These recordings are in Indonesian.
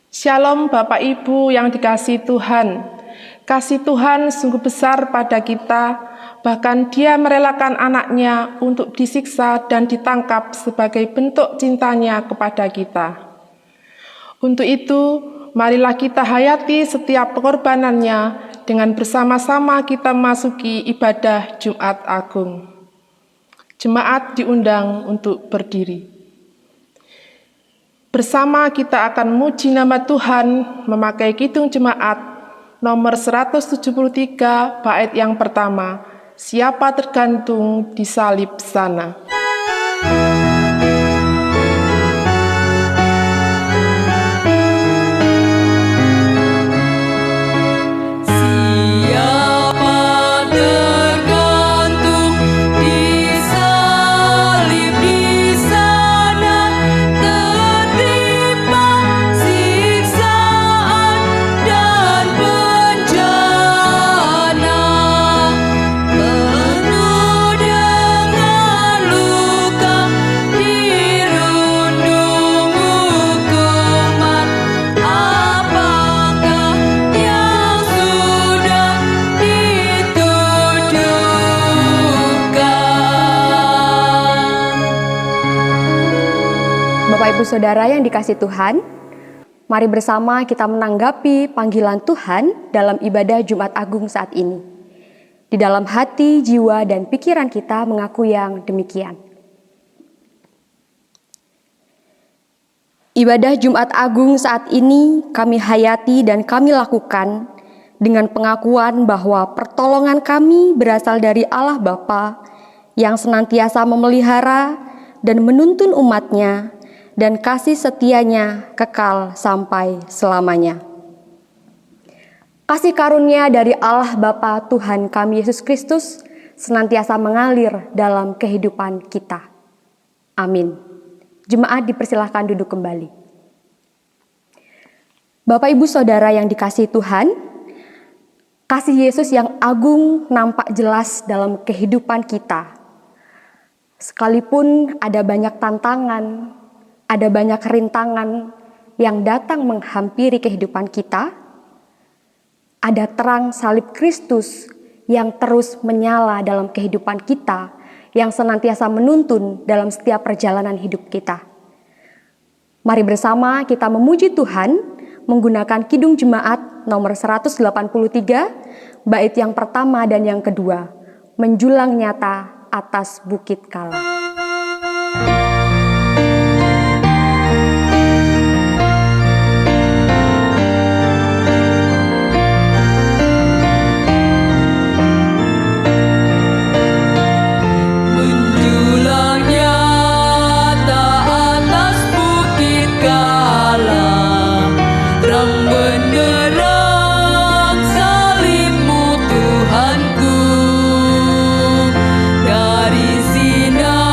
Shalom Bapak Ibu yang dikasihi Tuhan. Kasih Tuhan sungguh besar pada kita, bahkan Dia merelakan anaknya untuk disiksa dan ditangkap sebagai bentuk cintanya kepada kita. Untuk itu, marilah kita hayati setiap pengorbanannya dengan bersama-sama kita masuki ibadah Jumat Agung. Jemaat diundang untuk berdiri. Bersama kita akan memuji nama Tuhan memakai kidung jemaat nomor 173 bait yang pertama, siapa tergantung di salib sana. Bapak Ibu Saudara yang dikasihi Tuhan, mari bersama kita menanggapi panggilan Tuhan dalam ibadah Jumat Agung saat ini. Di dalam hati, jiwa, dan pikiran kita mengaku yang demikian. Ibadah Jumat Agung saat ini kami hayati dan kami lakukan dengan pengakuan bahwa pertolongan kami berasal dari Allah Bapa yang senantiasa memelihara dan menuntun umat-Nya, dan kasih setianya kekal sampai selamanya. Kasih karunia dari Allah Bapa Tuhan kami Yesus Kristus senantiasa mengalir dalam kehidupan kita. Amin. Jemaat dipersilahkan duduk kembali. Bapak Ibu Saudara yang dikasihi Tuhan, kasih Yesus yang agung nampak jelas dalam kehidupan kita. Sekalipun ada banyak tantangan, ada banyak rintangan yang datang menghampiri kehidupan kita, ada terang salib Kristus yang terus menyala dalam kehidupan kita, yang senantiasa menuntun dalam setiap perjalanan hidup kita. Mari bersama kita memuji Tuhan menggunakan kidung jemaat nomor 183, bait yang pertama dan yang kedua, menjulang nyata atas bukit kala. Dari sinar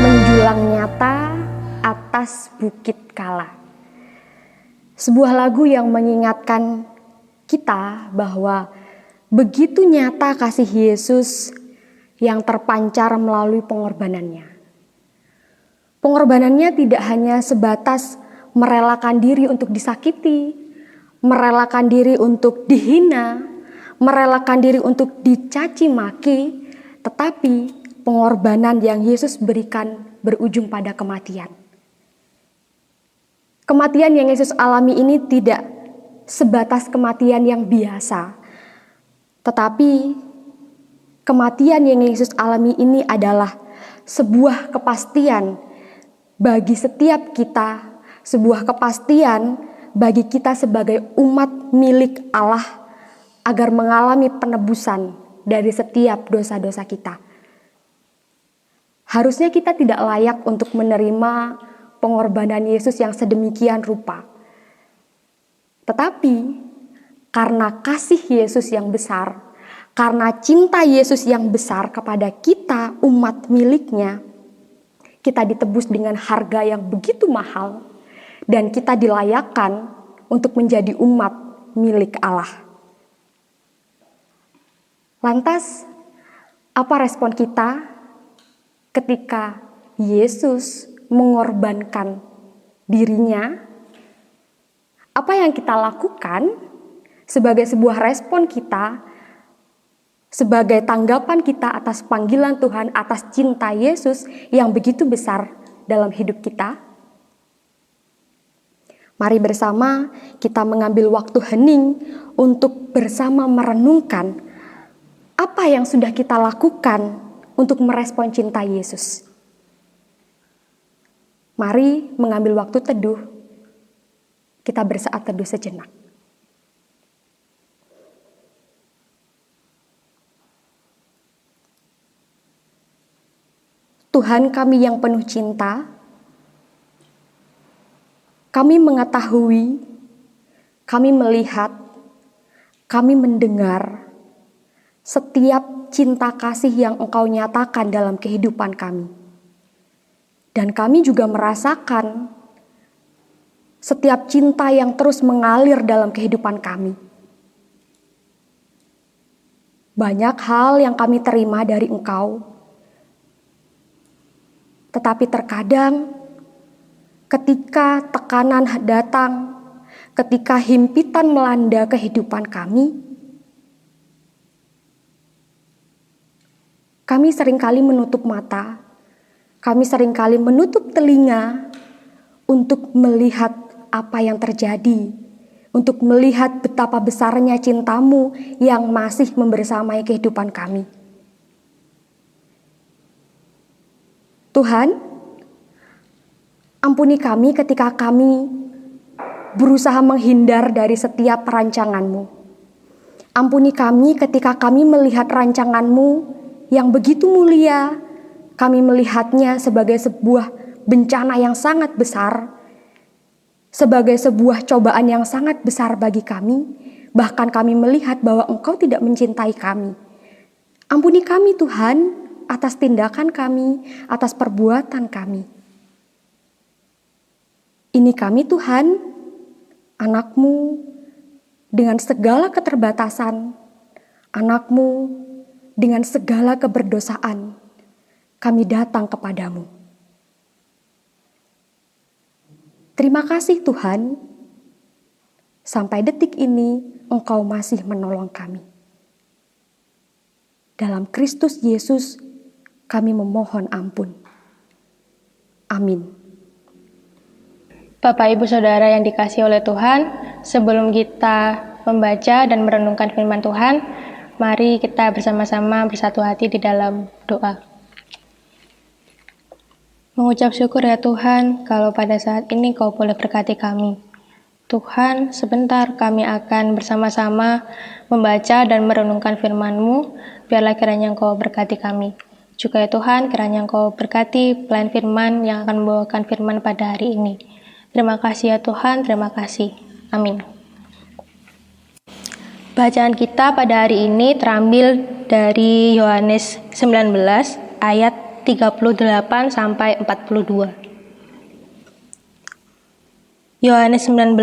menjulang nyata atas bukit kala. Sebuah lagu yang mengingatkan kita bahwa begitu nyata kasih Yesus yang terpancar melalui pengorbanannya. Pengorbanannya tidak hanya sebatas merelakan diri untuk disakiti, merelakan diri untuk dihina, merelakan diri untuk dicaci maki, tetapi pengorbanan yang Yesus berikan berujung pada kematian. Kematian yang Yesus alami ini tidak sebatas kematian yang biasa, tetapi kematian yang Yesus alami ini adalah sebuah kepastian bagi setiap kita, sebuah kepastian bagi kita sebagai umat milik Allah agar mengalami penebusan dari setiap dosa-dosa kita. Harusnya kita tidak layak untuk menerima pengorbanan Yesus yang sedemikian rupa. Tetapi karena kasih Yesus yang besar, karena cinta Yesus yang besar kepada kita umat miliknya, kita ditebus dengan harga yang begitu mahal dan kita dilayakkan untuk menjadi umat milik Allah. Lantas, apa respon kita ketika Yesus mengorbankan dirinya? Apa yang kita lakukan sebagai sebuah respon kita, sebagai tanggapan kita atas panggilan Tuhan, atas cinta Yesus yang begitu besar dalam hidup kita? Mari bersama kita mengambil waktu hening untuk bersama merenungkan apa yang sudah kita lakukan untuk merespon cinta Yesus. Mari mengambil waktu teduh, kita bersaat teduh sejenak. Tuhan kami yang penuh cinta, kami mengetahui, kami melihat, kami mendengar setiap cinta kasih yang Engkau nyatakan dalam kehidupan kami. Dan kami juga merasakan setiap cinta yang terus mengalir dalam kehidupan kami. Banyak hal yang kami terima dari Engkau, tetapi terkadang ketika tekanan datang, ketika himpitan melanda kehidupan kami seringkali menutup mata, kami seringkali menutup telinga untuk melihat apa yang terjadi, untuk melihat betapa besarnya cinta-Mu yang masih membersamai kehidupan kami. Tuhan, ampuni kami ketika kami berusaha menghindar dari setiap rancangan-Mu. Ampuni kami ketika kami melihat rancangan-Mu yang begitu mulia, kami melihatnya sebagai sebuah bencana yang sangat besar, sebagai sebuah cobaan yang sangat besar bagi kami, bahkan kami melihat bahwa Engkau tidak mencintai kami. Ampuni kami Tuhan atas tindakan kami, atas perbuatan kami. Ini kami Tuhan, anak-Mu dengan segala keterbatasan, anak-Mu dengan segala keberdosaan, kami datang kepadamu. Terima kasih Tuhan, sampai detik ini Engkau masih menolong kami. Dalam Kristus Yesus kami memohon ampun. Amin. Bapak Ibu Saudara yang dikasihi oleh Tuhan, sebelum kita membaca dan merenungkan firman Tuhan, mari kita bersama-sama bersatu hati di dalam doa. Mengucap syukur ya Tuhan, kalau pada saat ini Kau boleh berkati kami. Tuhan, sebentar kami akan bersama-sama membaca dan merenungkan firman-Mu, biarlah kiranya Engkau berkati kami. Juga ya Tuhan, kiranya Engkau berkati pelayan firman yang akan membawakan firman pada hari ini. Terima kasih ya Tuhan, terima kasih. Amin. Bacaan kita pada hari ini terambil dari Yohanes 19 ayat 38 sampai 42. Yohanes 19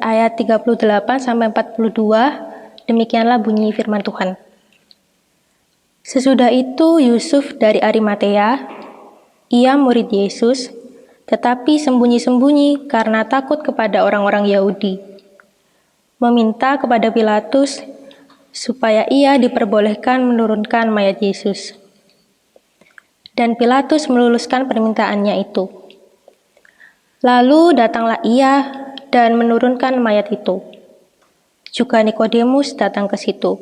ayat 38 sampai 42, demikianlah bunyi firman Tuhan. Sesudah itu Yusuf dari Arimatea, ia murid Yesus, tetapi sembunyi-sembunyi karena takut kepada orang-orang Yahudi, meminta kepada Pilatus supaya ia diperbolehkan menurunkan mayat Yesus. Dan Pilatus meluluskan permintaannya itu. Lalu datanglah ia dan menurunkan mayat itu. Juga Nikodemus datang ke situ.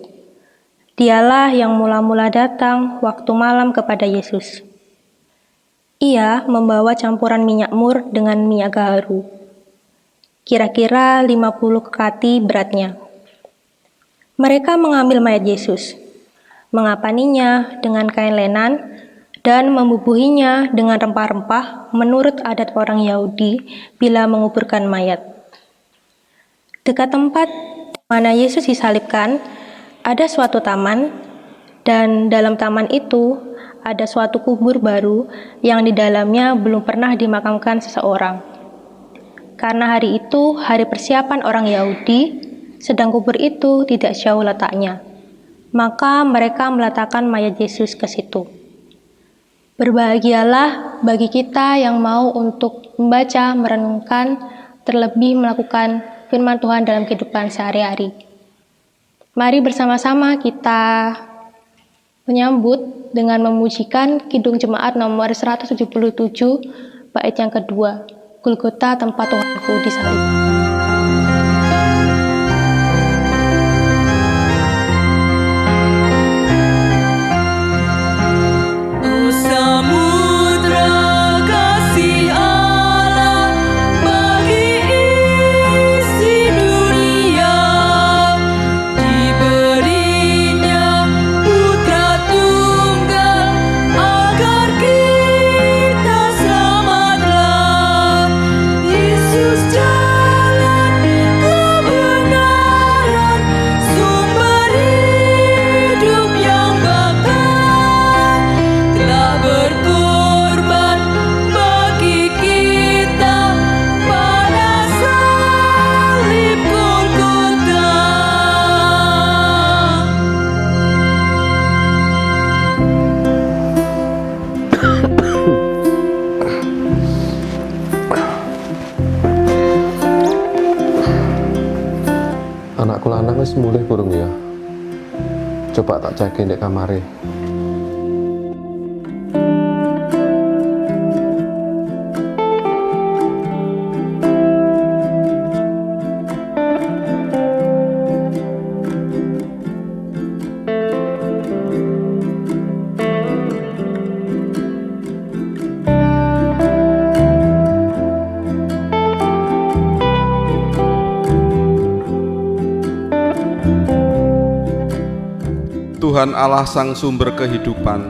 Dialah yang mula-mula datang waktu malam kepada Yesus. Ia membawa campuran minyak mur dengan minyak gaharu, kira-kira 50 kekati beratnya. Mereka mengambil mayat Yesus, mengapaninya dengan kain lenan, dan membubuhinya dengan rempah-rempah menurut adat orang Yahudi bila menguburkan mayat. Dekat tempat mana Yesus disalibkan, ada suatu taman, dan dalam taman itu ada suatu kubur baru yang di dalamnya belum pernah dimakamkan seseorang. Karena hari itu hari persiapan orang Yahudi, sedang kubur itu tidak jauh letaknya. Maka mereka meletakkan mayat Yesus ke situ. Berbahagialah bagi kita yang mau untuk membaca, merenungkan, terlebih melakukan firman Tuhan dalam kehidupan sehari-hari. Mari bersama-sama kita menyambut dengan memujikan Kidung Jemaat nomor 177, bait yang kedua, Golgota tempat Tuhanku disalib. Anakku lanang wis mulih burung ya. Coba tak cekin di kamare. Tuhan Allah Sang Sumber Kehidupan,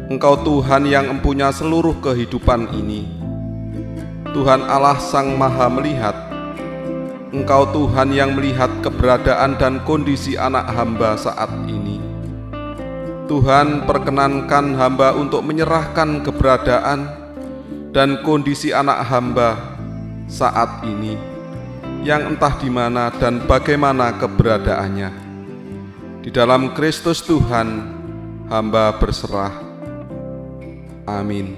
Engkau Tuhan yang empunya seluruh kehidupan ini. Tuhan Allah Sang Maha Melihat, Engkau Tuhan yang melihat keberadaan dan kondisi anak hamba saat ini. Tuhan, perkenankan hamba untuk menyerahkan keberadaan dan kondisi anak hamba saat ini, yang entah di mana dan bagaimana keberadaannya. Di dalam Kristus Tuhan, hamba berserah. Amin.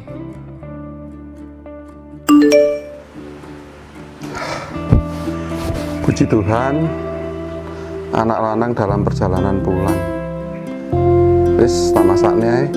Puji Tuhan, anak lanang dalam perjalanan pulang. Wis, tak masaknya.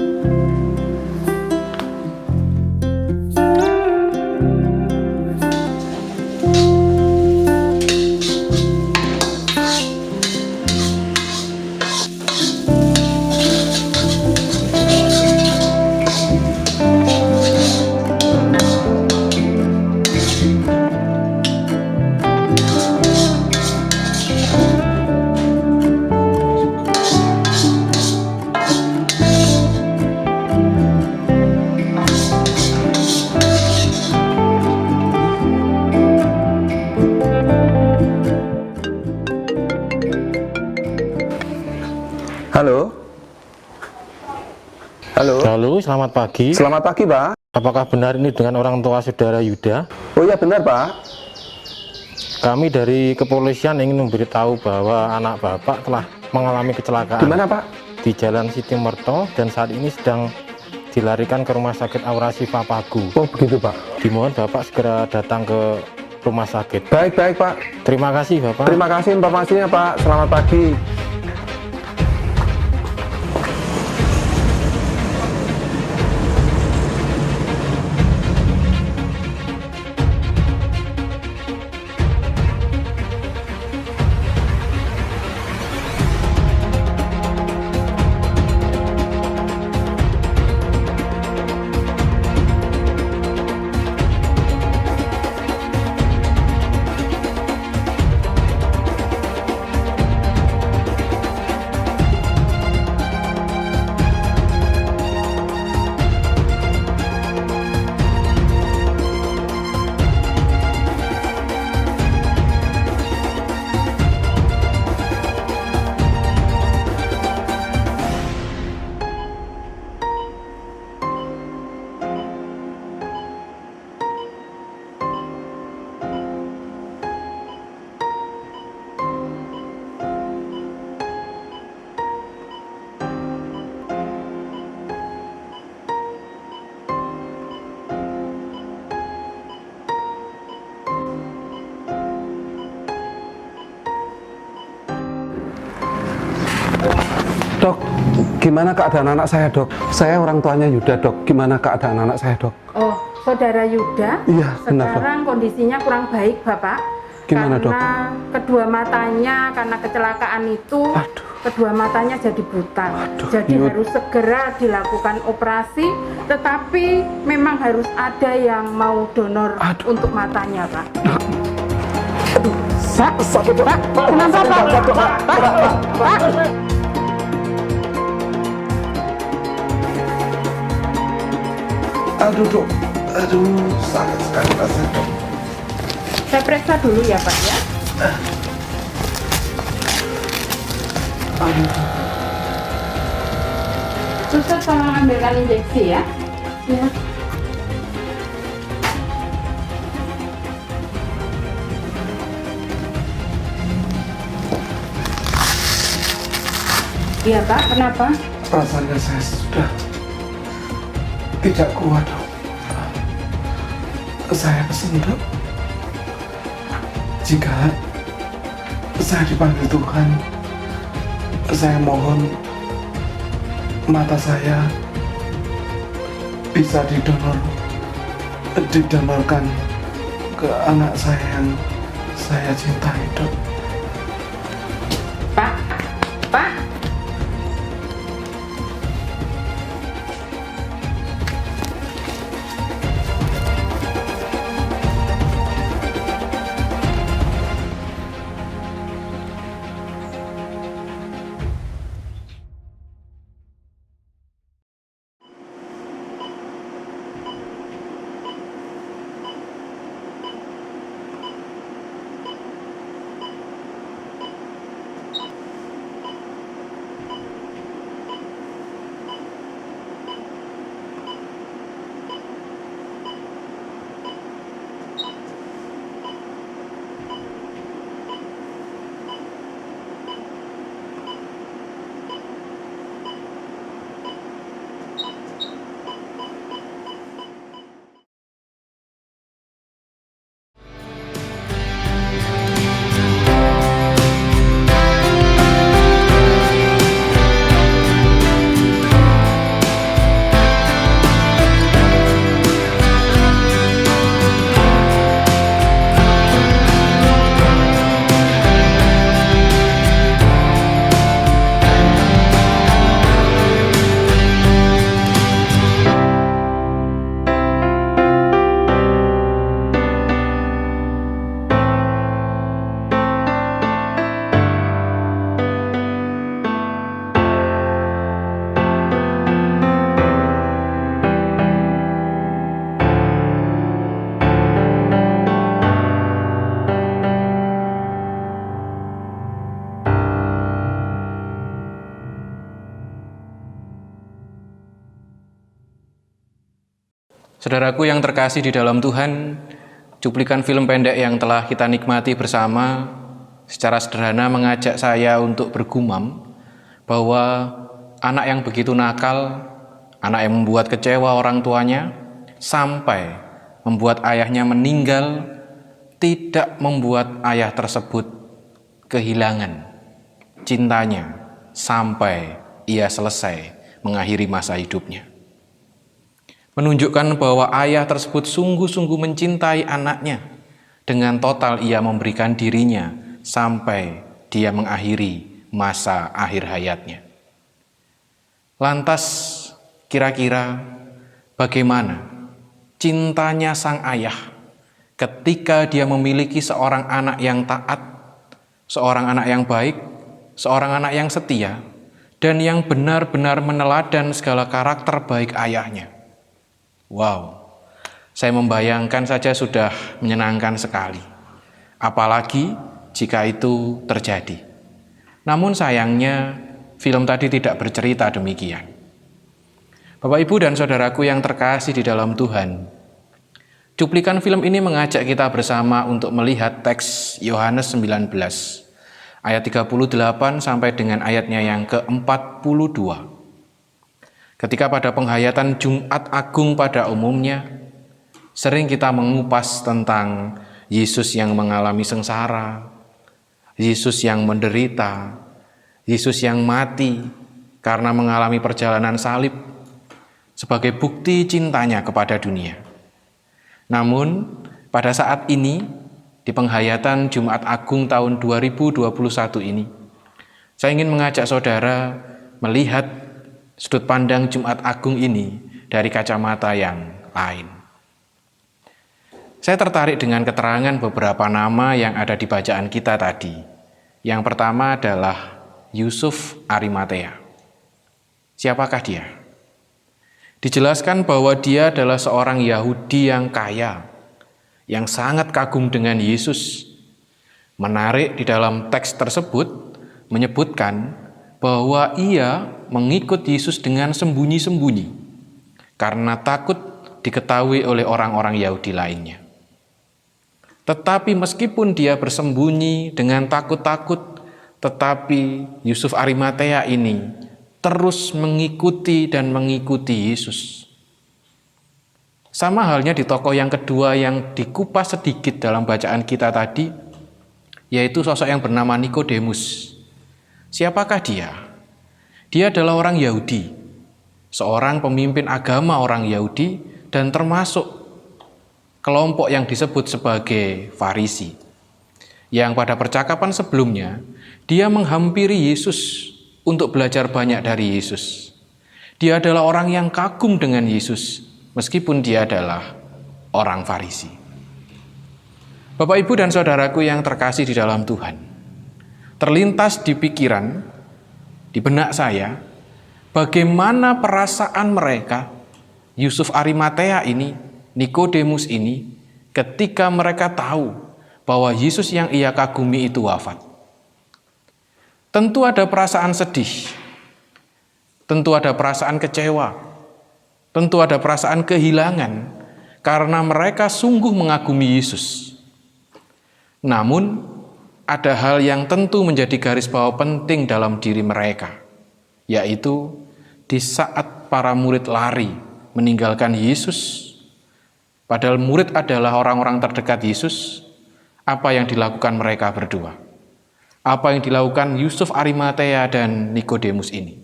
selamat pagi. Selamat pagi, Pak. Apakah benar ini dengan orang tua saudara Yuda? Oh iya benar, Pak. Kami dari kepolisian ingin memberitahu bahwa anak Bapak telah mengalami kecelakaan. Di mana, Pak? Di Jalan Siti Merto dan saat ini sedang dilarikan ke Rumah Sakit Aura Sifa Pagu. Oh begitu, Pak. Dimohon Bapak segera datang ke rumah sakit. Baik, Pak. Terima kasih Bapak. Terima kasih informasinya, Pak. Selamat pagi. Dok, gimana keadaan anak saya, Dok? Saya orang tuanya Yuda, Dok. Gimana keadaan anak saya, Dok? Oh, saudara Yuda, Iya, benar, Dok. sekarang kondisinya kurang baik, Bapak. Gimana, Dok? Karena kedua matanya, karena kecelakaan itu, Aduh. kedua matanya jadi buta. Aduh, Jadi Yud. harus segera dilakukan operasi, tetapi memang harus ada yang mau donor Aduh. untuk matanya, Pak. Sakit, Dok. Pak, Kenapa, Pak? Pak. Aduh, Dok. Aduh, sakit sekali rasanya, Dok. Saya periksa dulu ya, Pak, ya. Aduh, Dok. Suster tolong ambilkan injeksi ya. Ya. Iya, Pak, kenapa? Rasanya saya sudah tidak kuat, Dok. Saya pesan, Dok, jika saya dipanggil Tuhan, saya mohon mata saya bisa didonorkan ke anak saya yang saya cintai, Dok. Pak, Pak. Saudaraku yang terkasih di dalam Tuhan, cuplikan film pendek yang telah kita nikmati bersama secara sederhana mengajak saya untuk bergumam bahwa anak yang begitu nakal, anak yang membuat kecewa orang tuanya, sampai membuat ayahnya meninggal, tidak membuat ayah tersebut kehilangan cintanya sampai ia selesai mengakhiri masa hidupnya. Menunjukkan bahwa ayah tersebut sungguh-sungguh mencintai anaknya. Dengan total ia memberikan dirinya sampai dia mengakhiri masa akhir hayatnya. Lantas kira-kira bagaimana cintanya sang ayah ketika dia memiliki seorang anak yang taat, seorang anak yang baik, seorang anak yang setia, dan yang benar-benar meneladan segala karakter baik ayahnya. Wow, saya membayangkan saja sudah menyenangkan sekali. Apalagi jika itu terjadi. Namun sayangnya film tadi tidak bercerita demikian. Bapak, Ibu, dan saudaraku yang terkasih di dalam Tuhan, cuplikan film ini mengajak kita bersama untuk melihat teks Yohanes 19 ayat 38 sampai dengan ayatnya yang ke-42. Ketika pada penghayatan Jumat Agung pada umumnya, sering kita mengupas tentang Yesus yang mengalami sengsara, Yesus yang menderita, Yesus yang mati karena mengalami perjalanan salib sebagai bukti cintanya kepada dunia. Namun, pada saat ini, di penghayatan Jumat Agung tahun 2021 ini, saya ingin mengajak saudara melihat sudut pandang Jumat Agung ini dari kacamata yang lain. Saya tertarik dengan keterangan beberapa nama yang ada di bacaan kita tadi. Yang pertama adalah Yusuf Arimatea. Siapakah dia? Dijelaskan bahwa dia adalah seorang Yahudi yang kaya, yang sangat kagum dengan Yesus. Menarik di dalam teks tersebut menyebutkan bahwa ia mengikut Yesus dengan sembunyi-sembunyi karena takut diketahui oleh orang-orang Yahudi lainnya. Tetapi meskipun dia bersembunyi dengan takut-takut, tetapi Yusuf Arimatea ini terus mengikuti dan mengikuti Yesus. Sama halnya di tokoh yang kedua yang dikupas sedikit dalam bacaan kita tadi, yaitu sosok yang bernama Nikodemus. Siapakah dia? Dia adalah orang Yahudi, seorang pemimpin agama orang Yahudi dan termasuk kelompok yang disebut sebagai Farisi. Yang pada percakapan sebelumnya, dia menghampiri Yesus untuk belajar banyak dari Yesus. Dia adalah orang yang kagum dengan Yesus, meskipun dia adalah orang Farisi. Bapak, Ibu, dan saudaraku yang terkasih di dalam Tuhan, terlintas di pikiran, di benak saya, bagaimana perasaan mereka, Yusuf Arimatea ini, Nikodemus ini, ketika mereka tahu bahwa Yesus yang ia kagumi itu wafat. Tentu ada perasaan sedih, tentu ada perasaan kecewa, tentu ada perasaan kehilangan, karena mereka sungguh mengagumi Yesus. Namun, ada hal yang tentu menjadi garis bawah penting dalam diri mereka, yaitu di saat para murid lari meninggalkan Yesus, padahal murid adalah orang-orang terdekat Yesus, apa yang dilakukan mereka berdua? Apa yang dilakukan Yusuf Arimatea dan Nikodemus ini?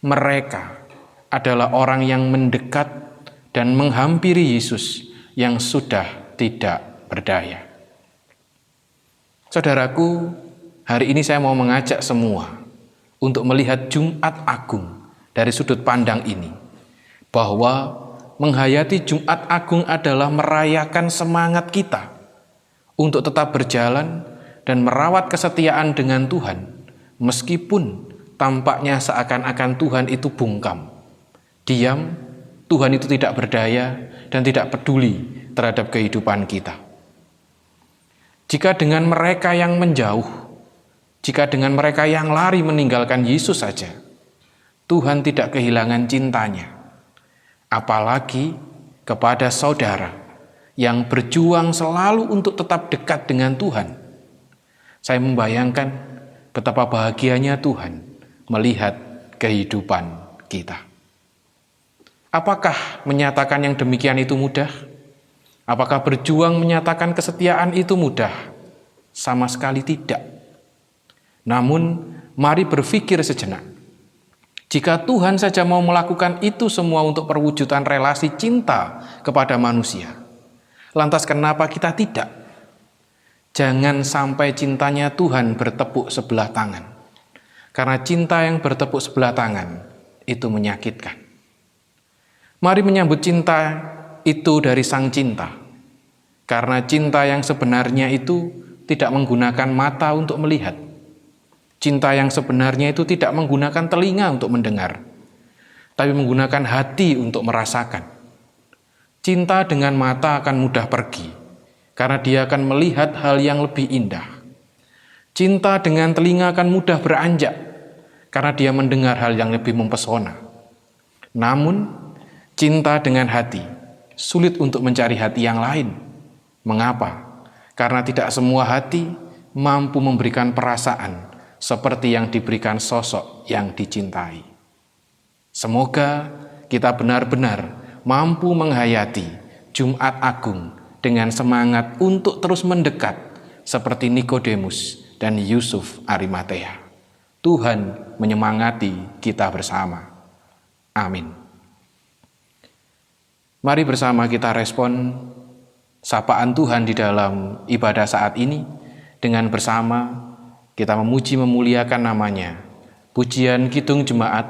Mereka adalah orang yang mendekat dan menghampiri Yesus yang sudah tidak berdaya. Saudaraku, hari ini saya mau mengajak semua untuk melihat Jumat Agung dari sudut pandang ini, bahwa menghayati Jumat Agung adalah merayakan semangat kita untuk tetap berjalan dan merawat kesetiaan dengan Tuhan, meskipun tampaknya seakan-akan Tuhan itu bungkam, diam, Tuhan itu tidak berdaya dan tidak peduli terhadap kehidupan kita. Jika dengan mereka yang menjauh, jika dengan mereka yang lari meninggalkan Yesus saja, Tuhan tidak kehilangan cintanya. Apalagi kepada saudara yang berjuang selalu untuk tetap dekat dengan Tuhan. Saya membayangkan betapa bahagianya Tuhan melihat kehidupan kita. Apakah menyatakan yang demikian itu mudah? Apakah berjuang menyatakan kesetiaan itu mudah? Sama sekali tidak. Namun, mari berpikir sejenak. Jika Tuhan saja mau melakukan itu semua untuk perwujudan relasi cinta kepada manusia, lantas kenapa kita tidak? Jangan sampai cintanya Tuhan bertepuk sebelah tangan. Karena cinta yang bertepuk sebelah tangan itu menyakitkan. Mari menyambut cinta itu dari Sang Cinta. Karena cinta yang sebenarnya itu tidak menggunakan mata untuk melihat. Cinta yang sebenarnya itu tidak menggunakan telinga untuk mendengar, tapi menggunakan hati untuk merasakan. Cinta dengan mata akan mudah pergi, karena dia akan melihat hal yang lebih indah. Cinta dengan telinga akan mudah beranjak, karena dia mendengar hal yang lebih mempesona. Namun, cinta dengan hati sulit untuk mencari hati yang lain. Mengapa? Karena tidak semua hati mampu memberikan perasaan seperti yang diberikan sosok yang dicintai. Semoga kita benar-benar mampu menghayati Jumat Agung dengan semangat untuk terus mendekat seperti Nikodemus dan Yusuf Arimatea. Tuhan menyemangati kita bersama. Amin. Mari bersama kita respon sapaan Tuhan di dalam ibadah saat ini dengan bersama kita memuji memuliakan namanya. Pujian Kidung Jemaat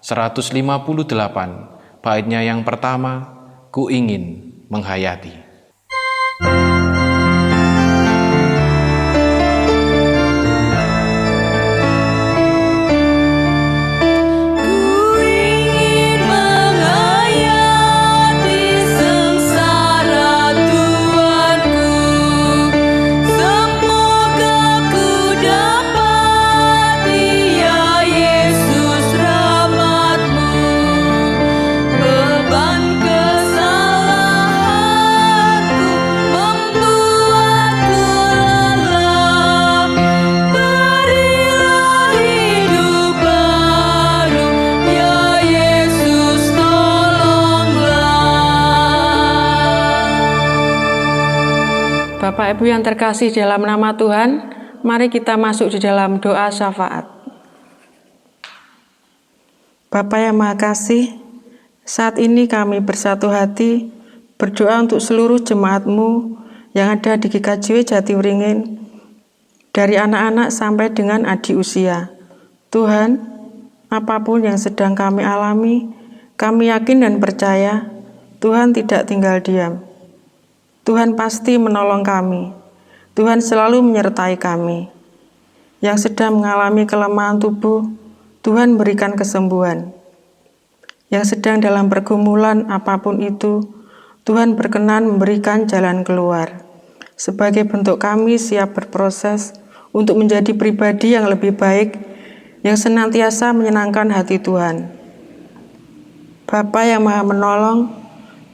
158, baitnya yang pertama, Ku ingin menghayati. Bapak Ibu yang terkasih dalam nama Tuhan, mari kita masuk di dalam doa syafaat. Bapa yang Maha Kasih, saat ini kami bersatu hati berdoa untuk seluruh jemaat-Mu yang ada di GKJW Jatiwaringin, dari anak-anak sampai dengan adik usia. Tuhan, apapun yang sedang kami alami, kami yakin dan percaya Tuhan tidak tinggal diam. Tuhan pasti menolong kami. Tuhan selalu menyertai kami. Yang sedang mengalami kelemahan tubuh, Tuhan berikan kesembuhan. Yang sedang dalam pergumulan apapun itu, Tuhan berkenan memberikan jalan keluar. Sebagai bentuk kami siap berproses untuk menjadi pribadi yang lebih baik, yang senantiasa menyenangkan hati Tuhan. Bapa yang Maha Menolong,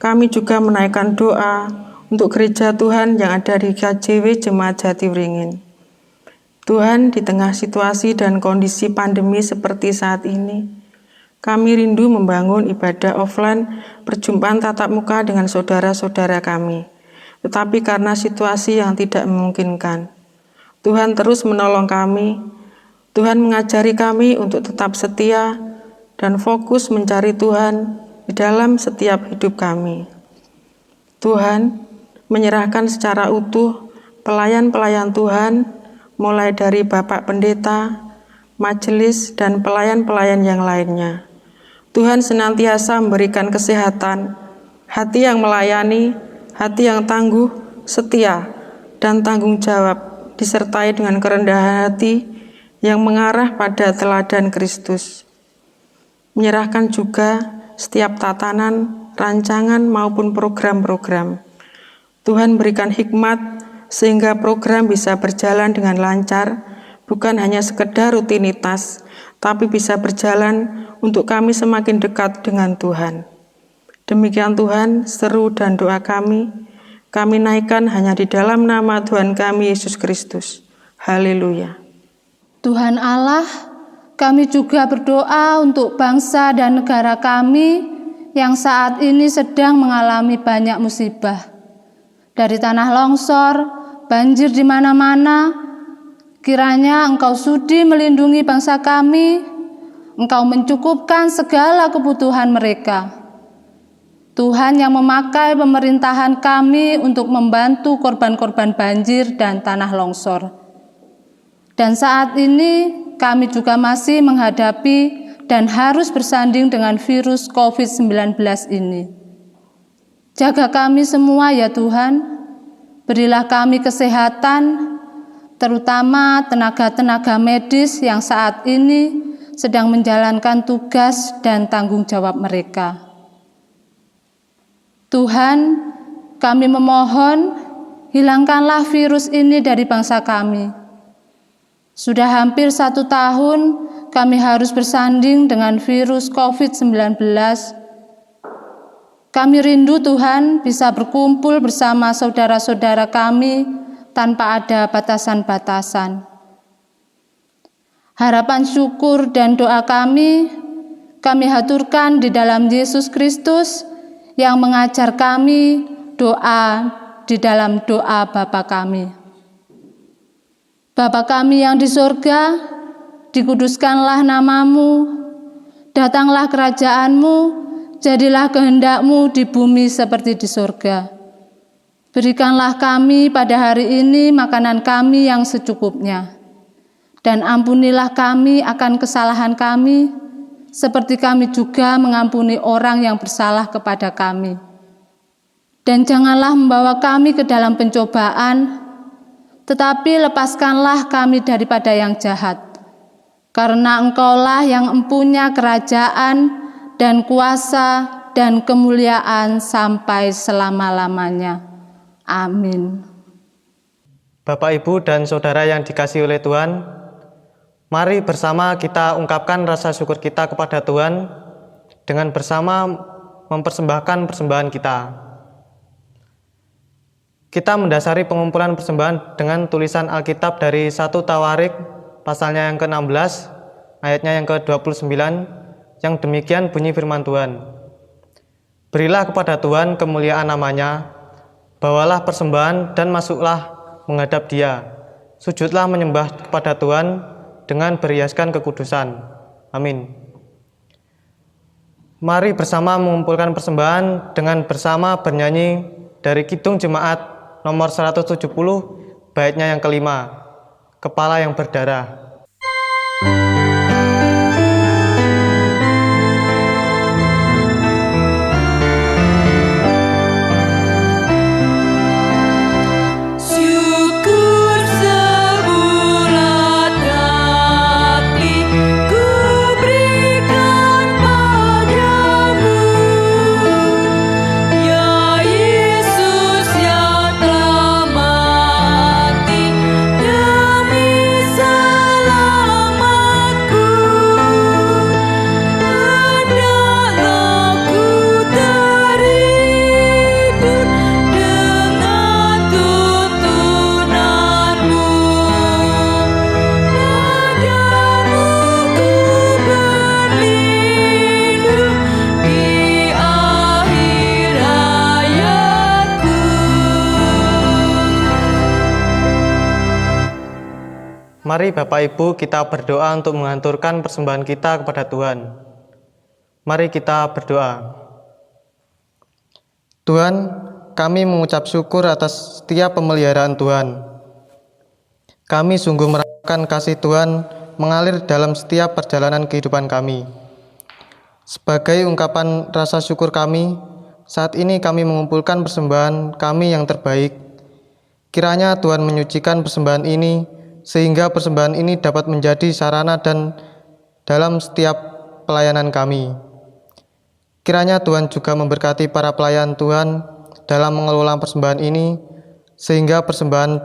kami juga menaikkan doa untuk gereja Tuhan yang ada di GKJW Jemaat Jatiwaringin. Tuhan, di tengah situasi dan kondisi pandemi seperti saat ini, kami rindu membangun ibadah offline perjumpaan tatap muka dengan saudara-saudara kami. Tetapi karena situasi yang tidak memungkinkan, Tuhan terus menolong kami. Tuhan mengajari kami untuk tetap setia dan fokus mencari Tuhan di dalam setiap hidup kami. Tuhan, menyerahkan secara utuh pelayan-pelayan Tuhan, mulai dari Bapak Pendeta, majelis, dan pelayan-pelayan yang lainnya. Tuhan senantiasa memberikan kesehatan, hati yang melayani, hati yang tangguh, setia, dan tanggung jawab, disertai dengan kerendahan hati yang mengarah pada teladan Kristus. Menyerahkan juga setiap tatanan, rancangan, maupun program-program. Tuhan berikan hikmat sehingga program bisa berjalan dengan lancar, bukan hanya sekedar rutinitas, tapi bisa berjalan untuk kami semakin dekat dengan Tuhan. Demikian Tuhan, seru dan doa kami naikkan hanya di dalam nama Tuhan kami Yesus Kristus. Haleluya. Tuhan Allah, kami juga berdoa untuk bangsa dan negara kami yang saat ini sedang mengalami banyak musibah. Dari tanah longsor, banjir di mana-mana, kiranya Engkau sudi melindungi bangsa kami, Engkau mencukupkan segala kebutuhan mereka. Tuhan yang memakai pemerintahan kami untuk membantu korban-korban banjir dan tanah longsor. Dan saat ini kami juga masih menghadapi dan harus bersanding dengan virus COVID-19 ini. Jaga kami semua ya Tuhan, berilah kami kesehatan, terutama tenaga-tenaga medis yang saat ini sedang menjalankan tugas dan tanggung jawab mereka. Tuhan, kami memohon, hilangkanlah virus ini dari bangsa kami. Sudah hampir 1 tahun kami harus bersanding dengan virus COVID-19. Kami rindu Tuhan bisa berkumpul bersama saudara-saudara kami tanpa ada batasan-batasan. Harapan syukur dan doa kami haturkan di dalam Yesus Kristus yang mengajar kami doa di dalam doa Bapa kami. Bapa kami yang di surga, dikuduskanlah namamu, datanglah kerajaan-Mu, jadilah kehendak-Mu di bumi seperti di surga. Berikanlah kami pada hari ini makanan kami yang secukupnya, dan ampunilah kami akan kesalahan kami, seperti kami juga mengampuni orang yang bersalah kepada kami. Dan janganlah membawa kami ke dalam pencobaan, tetapi lepaskanlah kami daripada yang jahat. Karena Engkaulah yang empunya kerajaan dan kuasa dan kemuliaan sampai selama-lamanya. Amin. Bapak, Ibu, dan Saudara yang dikasihi oleh Tuhan, mari bersama kita ungkapkan rasa syukur kita kepada Tuhan dengan bersama mempersembahkan persembahan kita. Kita mendasari pengumpulan persembahan dengan tulisan Alkitab dari 1 Tawarik, pasalnya yang ke-16, ayatnya yang ke-29, yang demikian bunyi firman Tuhan. Berilah kepada Tuhan kemuliaan namanya, bawalah persembahan dan masuklah menghadap Dia. Sujudlah menyembah kepada Tuhan dengan berhiaskan kekudusan. Amin. Mari bersama mengumpulkan persembahan dengan bersama bernyanyi dari Kidung Jemaat nomor 170, baitnya yang kelima, Kepala yang Berdarah. Mari Bapak Ibu kita berdoa untuk menghanturkan persembahan kita kepada Tuhan. Mari kita berdoa. Tuhan, kami mengucap syukur atas setiap pemeliharaan Tuhan. Kami sungguh merasakan kasih Tuhan mengalir dalam setiap perjalanan kehidupan kami. Sebagai ungkapan rasa syukur kami, saat ini kami mengumpulkan persembahan kami yang terbaik. Kiranya Tuhan menyucikan persembahan ini, sehingga persembahan ini dapat menjadi sarana dan dalam setiap pelayanan kami. Kiranya Tuhan juga memberkati para pelayan Tuhan dalam mengelola persembahan ini, sehingga persembahan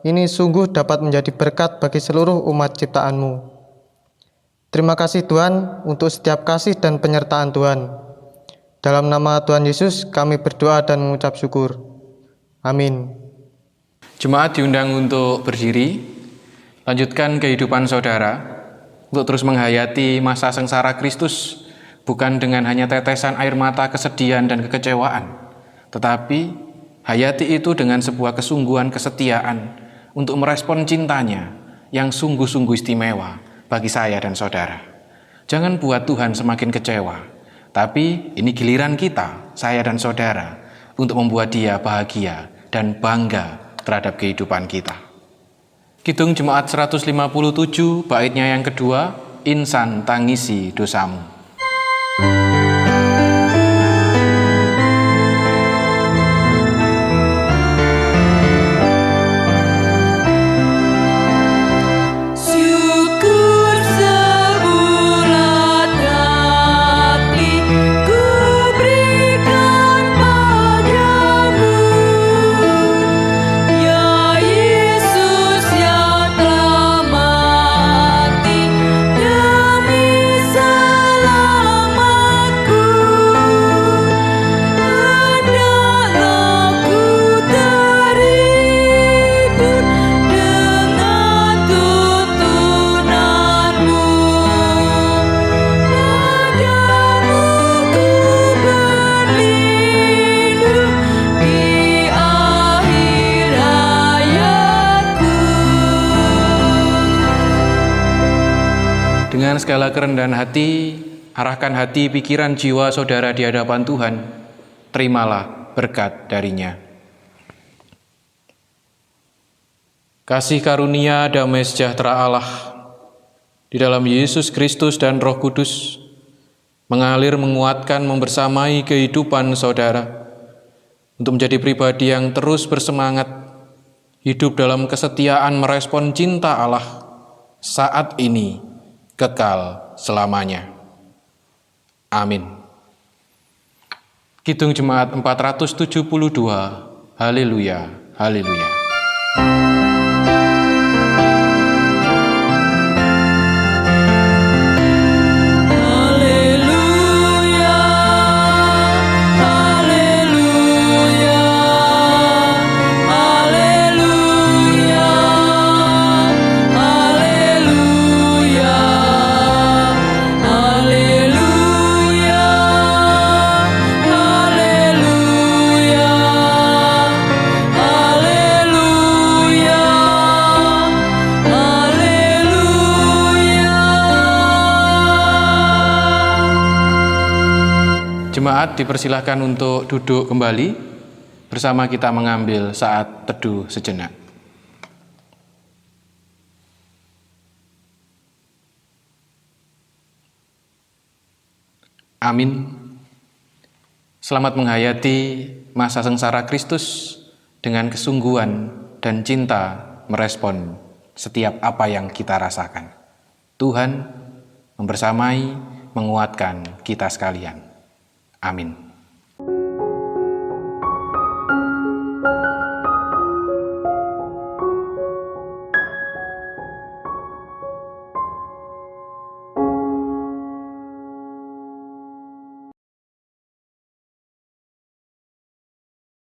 ini sungguh dapat menjadi berkat bagi seluruh umat ciptaan-Mu. Terima kasih Tuhan untuk setiap kasih dan penyertaan Tuhan. Dalam nama Tuhan Yesus kami berdoa dan mengucap syukur. Amin. Jemaat diundang untuk berdiri, lanjutkan kehidupan saudara untuk terus menghayati masa sengsara Kristus, bukan dengan hanya tetesan air mata kesedihan dan kekecewaan, tetapi hayati itu dengan sebuah kesungguhan kesetiaan untuk merespon cintanya yang sungguh-sungguh istimewa bagi saya dan saudara. Jangan buat Tuhan semakin kecewa, tapi ini giliran kita, saya dan saudara, untuk membuat Dia bahagia dan bangga terhadap kehidupan kita. Kidung Jemaat 157, baitnya yang kedua, Insan tangisi dosamu. Dengan segala kerendahan hati, arahkan hati, pikiran, jiwa saudara di hadapan Tuhan. Terimalah berkat darinya. Kasih karunia damai sejahtera Allah di dalam Yesus Kristus dan Roh Kudus mengalir, menguatkan, membersamai kehidupan saudara untuk menjadi pribadi yang terus bersemangat hidup dalam kesetiaan merespon cinta Allah saat ini kekal selamanya. Amin. Kidung Jemaat 472, Haleluya, Haleluya. Jemaat dipersilahkan untuk duduk kembali bersama kita mengambil saat teduh sejenak. Amin. Selamat menghayati masa sengsara Kristus dengan kesungguhan dan cinta merespon setiap apa yang kita rasakan. Tuhan membersamai, menguatkan kita sekalian. Amin.